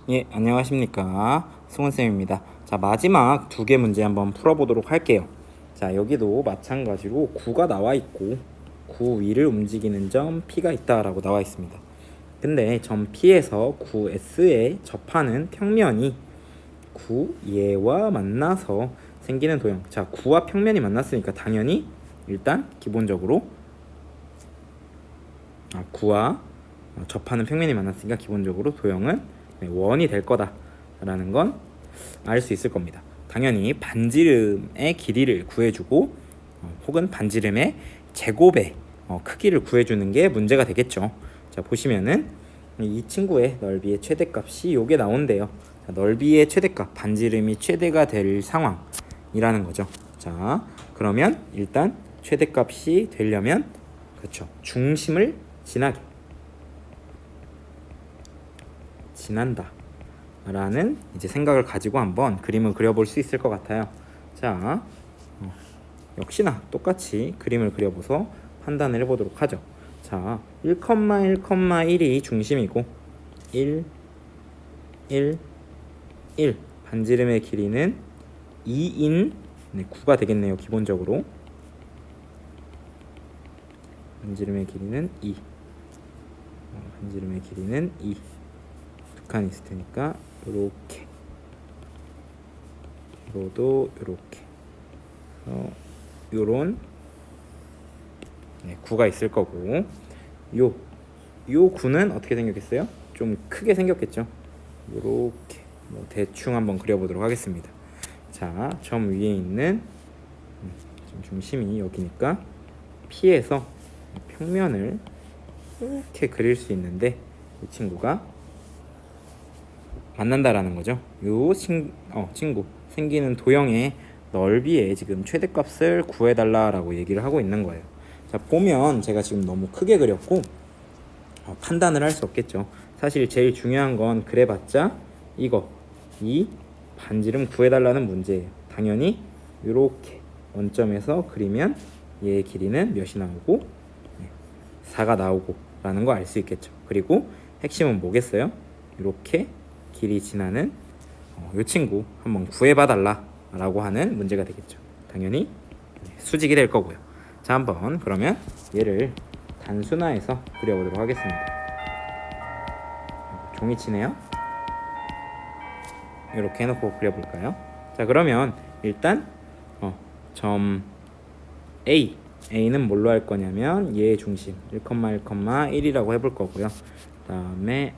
예, 안녕하십니까. 승훈쌤입니다. 자, 마지막 두 개 문제 한번 풀어보도록 할게요. 자, 여기도 마찬가지로 9가 나와 있고 9 위를 움직이는 점 P가 있다라고 나와 있습니다. 근데 점 P에서 9S에 접하는 평면이 9얘와 만나서 생기는 도형. 자, 9와 평면이 만났으니까 당연히 일단 기본적으로 9와 접하는 평면이 만났으니까 기본적으로 도형은 원이 될 거다라는 건 알 수 있을 겁니다. 당연히 반지름의 길이를 구해주고 혹은 반지름의 제곱의 크기를 구해주는 게 문제가 되겠죠. 자, 보시면은 이 친구의 넓이의 최대값이 요게 나온대요. 자, 넓이의 최대값, 반지름이 최대가 될 상황이라는 거죠. 자, 그러면 일단 최대값이 되려면 그렇죠. 중심을 지난다 라는 이제 생각을 가지고 한번 그림을 그려볼 수 있을 것 같아요. 자, 역시나 똑같이 그림을 그려보서 판단을 해보도록 하죠. 자, 1,1,1이 중심이고 1, 1, 1 반지름의 길이는 2인 9가 되겠네요. 기본적으로 반지름의 길이는 2, 반지름의 길이는 2 두 칸이 있을 테니까 요렇게, 이거도 요렇게, 요런 9가 있을 거고, 요 9는 어떻게 생겼겠어요? 좀 크게 생겼겠죠. 요렇게 대충 한번 그려보도록 하겠습니다. 자, 점 위에 있는 중심이 여기니까 P에서 평면을 이렇게 그릴 수 있는데 이 친구가 만난다라는 거죠. 요 친구 생기는 도형의 넓이에 지금 최대값을 구해달라라고 얘기를 하고 있는 거예요. 자, 보면 제가 지금 너무 크게 그렸고 판단을 할 수 없겠죠. 사실 제일 중요한 건 그래봤자 이 반지름 구해달라는 문제예요. 당연히 이렇게 원점에서 그리면 얘의 길이는 몇이 나오고 4가 나오고 라는 거 알 수 있겠죠. 그리고 핵심은 뭐겠어요? 이렇게 길이 지나는 이 친구 한번 구해봐달라 라고 하는 문제가 되겠죠. 당연히 수직이 될 거고요. 자, 한번 그러면 얘를 단순화해서 그려보도록 하겠습니다. 종이치네요. 이렇게 해놓고 그려볼까요? 자, 그러면 일단 점 A는 뭘로 할 거냐면 얘의 중심 1,1,1이라고 해볼 거고요. 그 다음에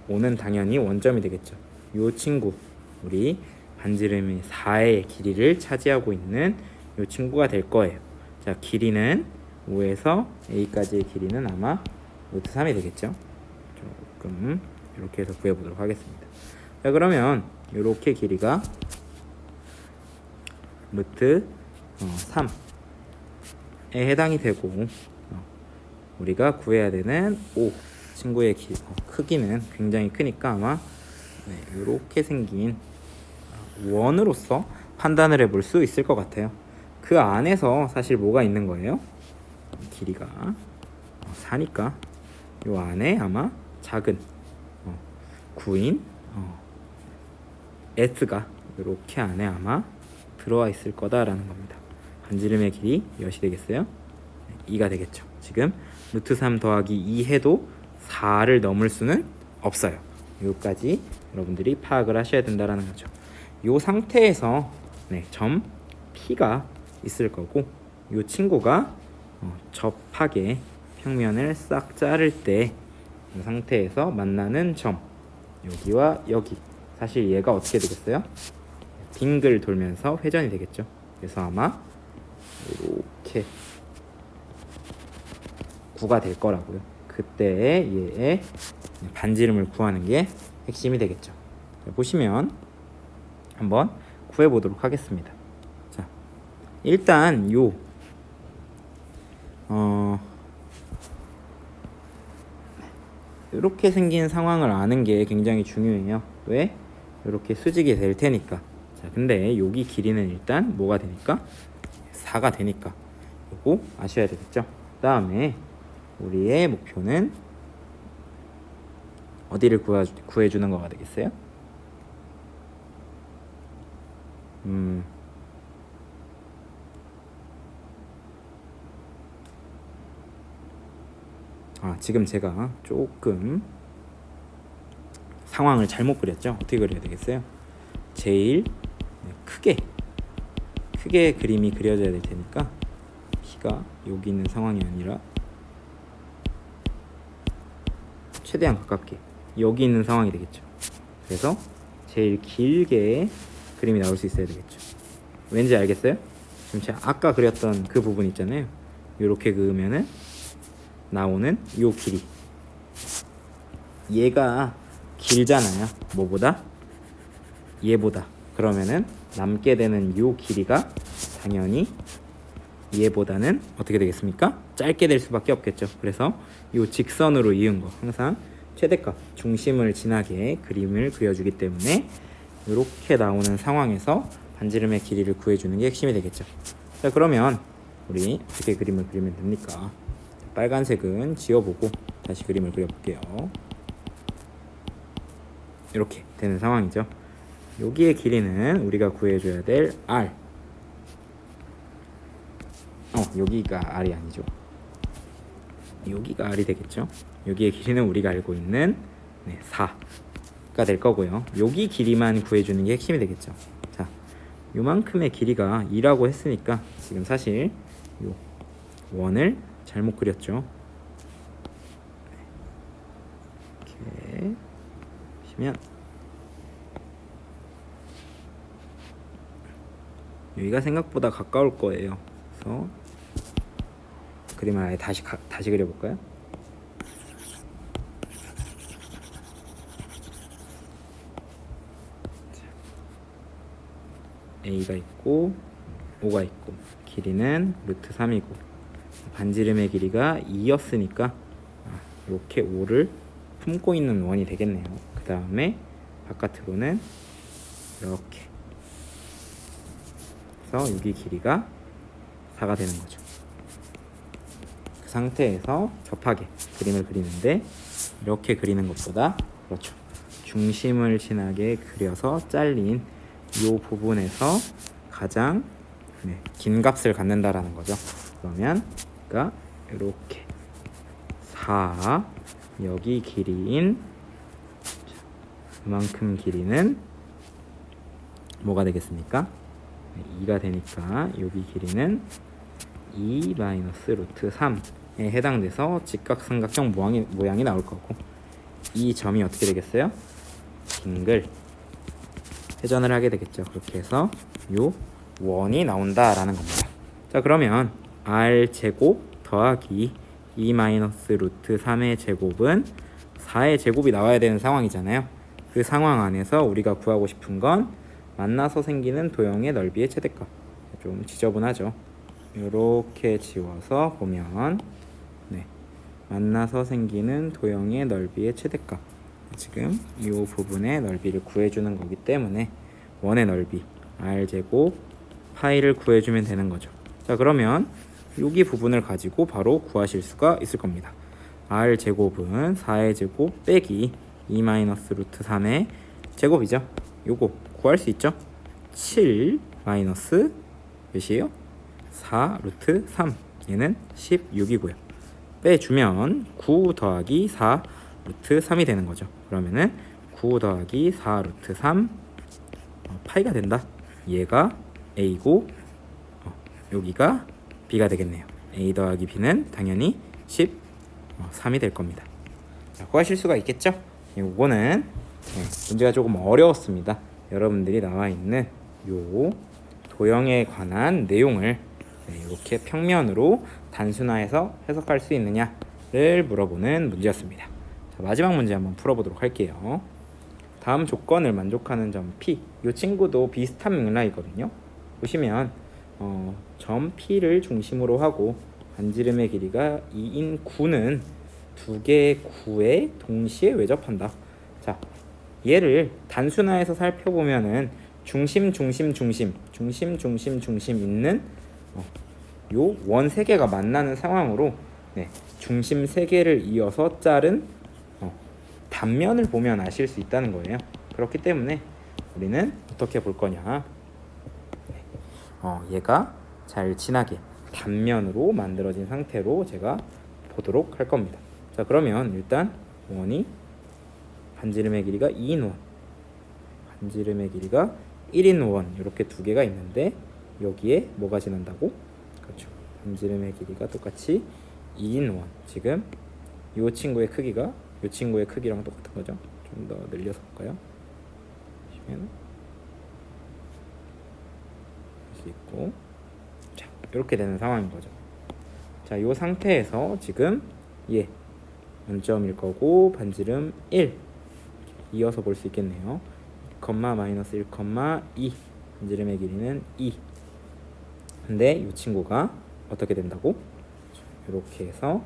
5는 당연히 원점이 되겠죠. 요 친구, 우리 반지름이 4의 길이를 차지하고 있는 요 친구가 될 거예요. 자, 길이는 5에서 A까지의 길이는 아마 루트 3이 되겠죠. 조금 이렇게 해서 구해보도록 하겠습니다. 자, 그러면 이렇게 길이가 루트 3에 해당이 되고 우리가 구해야 되는 5 친구의 크기는 굉장히 크니까 아마 이렇게 생긴 원으로서 판단을 해볼 수 있을 것 같아요. 그 안에서 사실 뭐가 있는 거예요? 길이가 4니까 이 안에 아마 작은 9인 S가 이렇게 안에 아마 들어와 있을 거다라는 겁니다. 반지름의 길이 몇이 되겠어요? 2가 되겠죠. 지금 루트 3 더하기 2 해도 4를 넘을 수는 없어요. 여기까지 여러분들이 파악을 하셔야 된다는 거죠. 이 상태에서 점 P가 있을 거고 이 친구가 접하게 평면을 싹 자를 때 이 상태에서 만나는 점 여기와 여기, 사실 얘가 어떻게 되겠어요? 빙글 돌면서 회전이 되겠죠. 그래서 아마 이렇게 9가 될 거라고요. 그때 얘의 반지름을 구하는 게 핵심이 되겠죠. 자, 보시면 한번 구해보도록 하겠습니다. 자, 일단 이렇게 생긴 상황을 아는 게 굉장히 중요해요. 왜? 이렇게 수직이 될 테니까. 자, 근데 여기 길이는 일단 뭐가 되니까? 4가 되니까 이거 아셔야 되겠죠. 그 다음에 우리의 목표는 어디를 구해주는 거가 되겠어요? 지금 제가 조금 상황을 잘못 그렸죠? 어떻게 그려야 되겠어요? 제일 크게 그림이 그려져야 될 테니까 P가 여기 있는 상황이 아니라 최대한 가깝게 여기 있는 상황이 되겠죠. 그래서 제일 길게 그림이 나올 수 있어야 되겠죠. 왠지 알겠어요? 지금 제가 아까 그렸던 그 부분 있잖아요. 이렇게 그으면은 나오는 요 길이, 얘가 길잖아요. 뭐보다? 얘보다. 그러면은 남게 되는 요 길이가 당연히 얘보다는 어떻게 되겠습니까? 짧게 될 수밖에 없겠죠. 그래서 요 직선으로 이은 거 항상 최대값 중심을 지나게 그림을 그려주기 때문에 이렇게 나오는 상황에서 반지름의 길이를 구해주는 게 핵심이 되겠죠. 자, 그러면 우리 어떻게 그림을 그리면 됩니까? 빨간색은 지워보고 다시 그림을 그려볼게요. 이렇게 되는 상황이죠. 여기의 길이는 우리가 구해줘야 될 R. 여기가 R이 아니죠. 여기가 R이 되겠죠. 여기의 길이는 우리가 알고 있는 4가 될 거고요. 여기 길이만 구해주는 게 핵심이 되겠죠. 자, 요만큼의 길이가 2라고 했으니까 지금 사실 요 원을 잘못 그렸죠. 이렇게 보시면 여기가 생각보다 가까울 거예요. 그래서 그림을 아예 다시 그려볼까요? A가 있고 O가 있고 길이는 루트 3이고 반지름의 길이가 2였으니까 이렇게 5를 품고 있는 원이 되겠네요. 그 다음에 바깥으로는 이렇게 그래서 여기 길이가 4가 되는 거죠. 그 상태에서 접하게 그림을 그리는데 이렇게 그리는 것보다 그렇죠. 중심을 지나게 그려서 잘린 이 부분에서 가장 긴 값을 갖는다라는 거죠. 그러면 그러니까 이렇게 4 여기 길이인 이만큼 길이는 뭐가 되겠습니까? 2가 되니까 여기 길이는 2 마이너스 루트 3에 해당돼서 직각삼각형 모양이 나올 거고 이 점이 어떻게 되겠어요? 빙글 회전을 하게 되겠죠. 그렇게 해서 요 원이 나온다라는 겁니다. 자, 그러면 r 제곱 더하기 2 마이너스 루트 3의 제곱은 4의 제곱이 나와야 되는 상황이잖아요. 그 상황 안에서 우리가 구하고 싶은 건 만나서 생기는 도형의 넓이의 최대값. 좀 지저분하죠. 이렇게 지워서 보면 만나서 생기는 도형의 넓이의 최대값. 지금 이 부분의 넓이를 구해주는 거기 때문에 원의 넓이 r제곱 파이를 구해주면 되는 거죠. 자, 그러면 여기 부분을 가지고 바로 구하실 수가 있을 겁니다. r제곱은 4의 제곱 빼기 2 마이너스 루트 3의 제곱이죠. 요거 구할 수 있죠. 7 마이너스 몇이에요? 4 루트 3 얘는 16이고요. 빼주면 9 더하기 4 루트 3이 되는 거죠. 그러면은 9 더하기 4 루트 3 파이가 된다. 얘가 A고 여기가 B가 되겠네요. A 더하기 B는 당연히 13이 될 겁니다. 자, 구하실 수가 있겠죠? 요거는 문제가 조금 어려웠습니다. 여러분들이 나와 있는 요 도형에 관한 내용을 이렇게 평면으로 단순화해서 해석할 수 있느냐를 물어보는 문제였습니다. 자, 마지막 문제 한번 풀어보도록 할게요. 다음 조건을 만족하는 점 P, 이 친구도 비슷한 맥락이거든요. 보시면 점 P를 중심으로 하고 반지름의 길이가 2인 9는 두 개의 9에 동시에 외접한다. 자, 얘를 단순화해서 살펴보면은 중심 있는 요 원 3개가 만나는 상황으로 중심 3개를 이어서 자른 단면을 보면 아실 수 있다는 거예요. 그렇기 때문에 우리는 어떻게 볼 거냐? 얘가 잘 진하게 단면으로 만들어진 상태로 제가 보도록 할 겁니다. 자, 그러면 일단 원이 반지름의 길이가 2인 원, 반지름의 길이가 1인 원 이렇게 두 개가 있는데 여기에 뭐가 지난다고? 그렇죠. 반지름의 길이가 똑같이 2인 원. 지금 이 친구의 크기가 이 친구의 크기랑 똑같은 거죠. 좀 더 늘려서 볼까요? 보시면 할 수 있고, 자 이렇게 되는 상황인 거죠. 자, 이 상태에서 지금 원점일 거고 반지름 1 이어서 볼 수 있겠네요. 1,-1,2 반지름의 길이는 2. 근데 이 친구가 어떻게 된다고? 이렇게 해서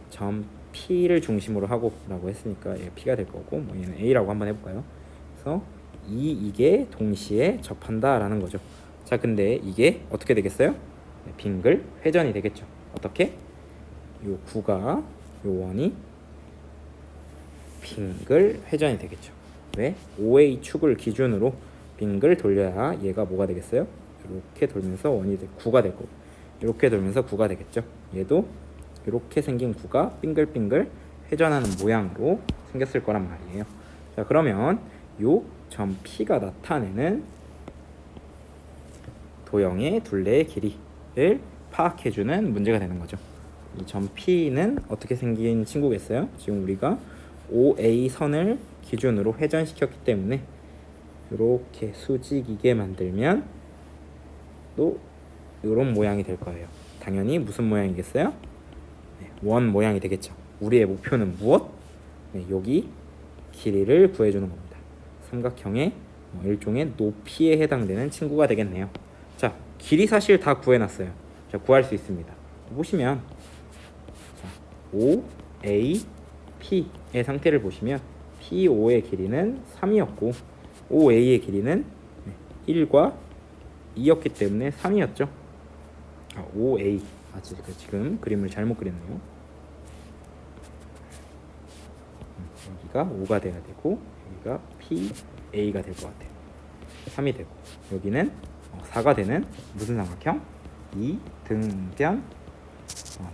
점 P를 중심으로 하고 라고 했으니까 얘 P가 될 거고, 뭐 얘는 A라고 한번 해볼까요? 그래서 이게 동시에 접한다 라는 거죠. 자, 근데 이게 어떻게 되겠어요? 빙글 회전이 되겠죠. 어떻게? 요 구가 요 원이 빙글 회전이 되겠죠. 왜? OA 축을 기준으로 빙글 돌려야 얘가 뭐가 되겠어요? 이렇게 돌면서 원이 구가 되고, 이렇게 돌면서 구가 되겠죠. 얘도 이렇게 생긴 구가 빙글빙글 회전하는 모양으로 생겼을 거란 말이에요. 자, 그러면 요 점 P가 나타내는 도형의 둘레의 길이를 파악해주는 문제가 되는 거죠. 이 점 P는 어떻게 생긴 친구겠어요? 지금 우리가 OA 선을 기준으로 회전시켰기 때문에 이렇게 수직이게 만들면 또 이런 모양이 될 거예요. 당연히 무슨 모양이겠어요? 원 모양이 되겠죠. 우리의 목표는 무엇? 여기 길이를 구해주는 겁니다. 삼각형의 일종의 높이에 해당되는 친구가 되겠네요. 자, 길이 사실 다 구해놨어요. 자, 구할 수 있습니다. 보시면 O, A, P의 상태를 보시면 PO의 길이는 3이었고 OA의 길이는 1과 2였기 때문에 3이었죠. OA 지금 그림을 잘못 그렸네요. 여기가 5가 돼야 되고 여기가 PA가 될 것 같아요. 3이 되고 여기는 4가 되는 무슨 삼각형? 2등변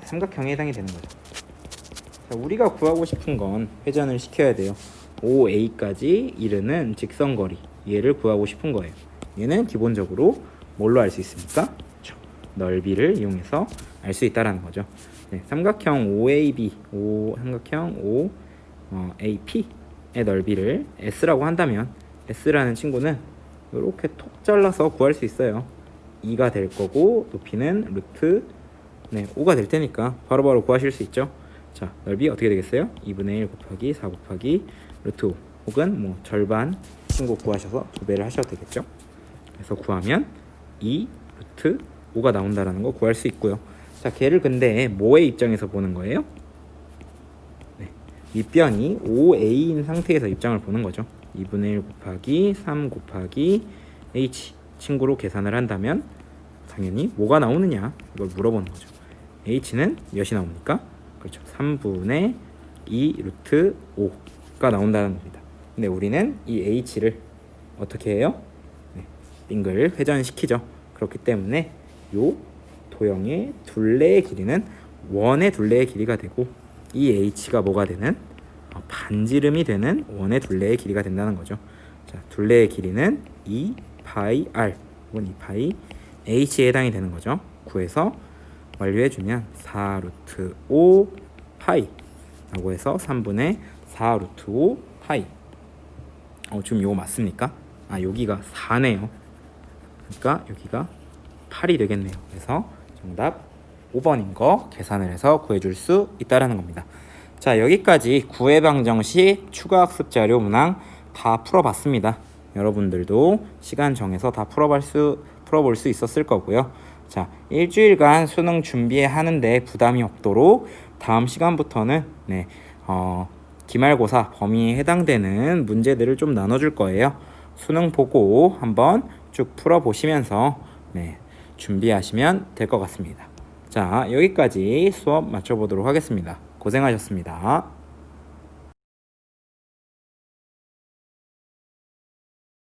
삼각형에 해당이 되는 거죠. 자, 우리가 구하고 싶은 건 회전을 시켜야 돼요. OA까지 이르는 직선거리, 얘를 구하고 싶은 거예요. 얘는 기본적으로 뭘로 알 수 있습니까? 넓이를 이용해서 알 수 있다라는 거죠. 삼각형 OAB, 삼각형 OAP의 넓이를 S라고 한다면 S라는 친구는 이렇게 톡 잘라서 구할 수 있어요. 2가 될 거고 높이는 루트 5가 될 테니까 바로바로 구하실 수 있죠. 자, 넓이 어떻게 되겠어요? 2분의 1 곱하기 4 곱하기 루트 5 혹은 뭐 절반 친구 구하셔서 2배를 하셔도 되겠죠. 그래서 구하면 2 루트 5가 나온다라는 거 구할 수 있고요. 자, 걔를 근데 뭐의 입장에서 보는 거예요? 윗변이 OA인 상태에서 입장을 보는 거죠. 2분의 1 곱하기 3 곱하기 H 친구로 계산을 한다면 당연히 뭐가 나오느냐 이걸 물어보는 거죠. H는 몇이 나옵니까? 그렇죠. 3분의 2 루트 5가 나온다는 겁니다. 근데 우리는 이 H를 어떻게 해요? 빙글 회전시키죠. 그렇기 때문에 요 도형의 둘레의 길이는 원의 둘레의 길이가 되고 이 H가 뭐가 되는? 반지름이 되는 원의 둘레의 길이가 된다는 거죠. 자, 둘레의 길이는 2 파이 r 혹은 2 파이 h에 해당이 되는 거죠. 구해서 완료해주면 4 루트 5 파이 라고 해서 3분의 4 루트 5 파이. 지금 이거 맞습니까? 여기가 4네요. 그러니까 여기가 8이 되겠네요. 그래서 정답 5번인 거 계산을 해서 구해줄 수 있다라는 겁니다. 자, 여기까지 구해방정식 추가학습 자료 문항 다 풀어봤습니다. 여러분들도 시간 정해서 다 풀어볼 수 있었을 거고요. 자, 일주일간 수능 준비하는데 부담이 없도록 다음 시간부터는 기말고사 범위에 해당되는 문제들을 좀 나눠줄 거예요. 수능 보고 한번 쭉 풀어보시면서 준비하시면 될 것 같습니다. 자, 여기까지 수업 마쳐보도록 하겠습니다. 고생하셨습니다.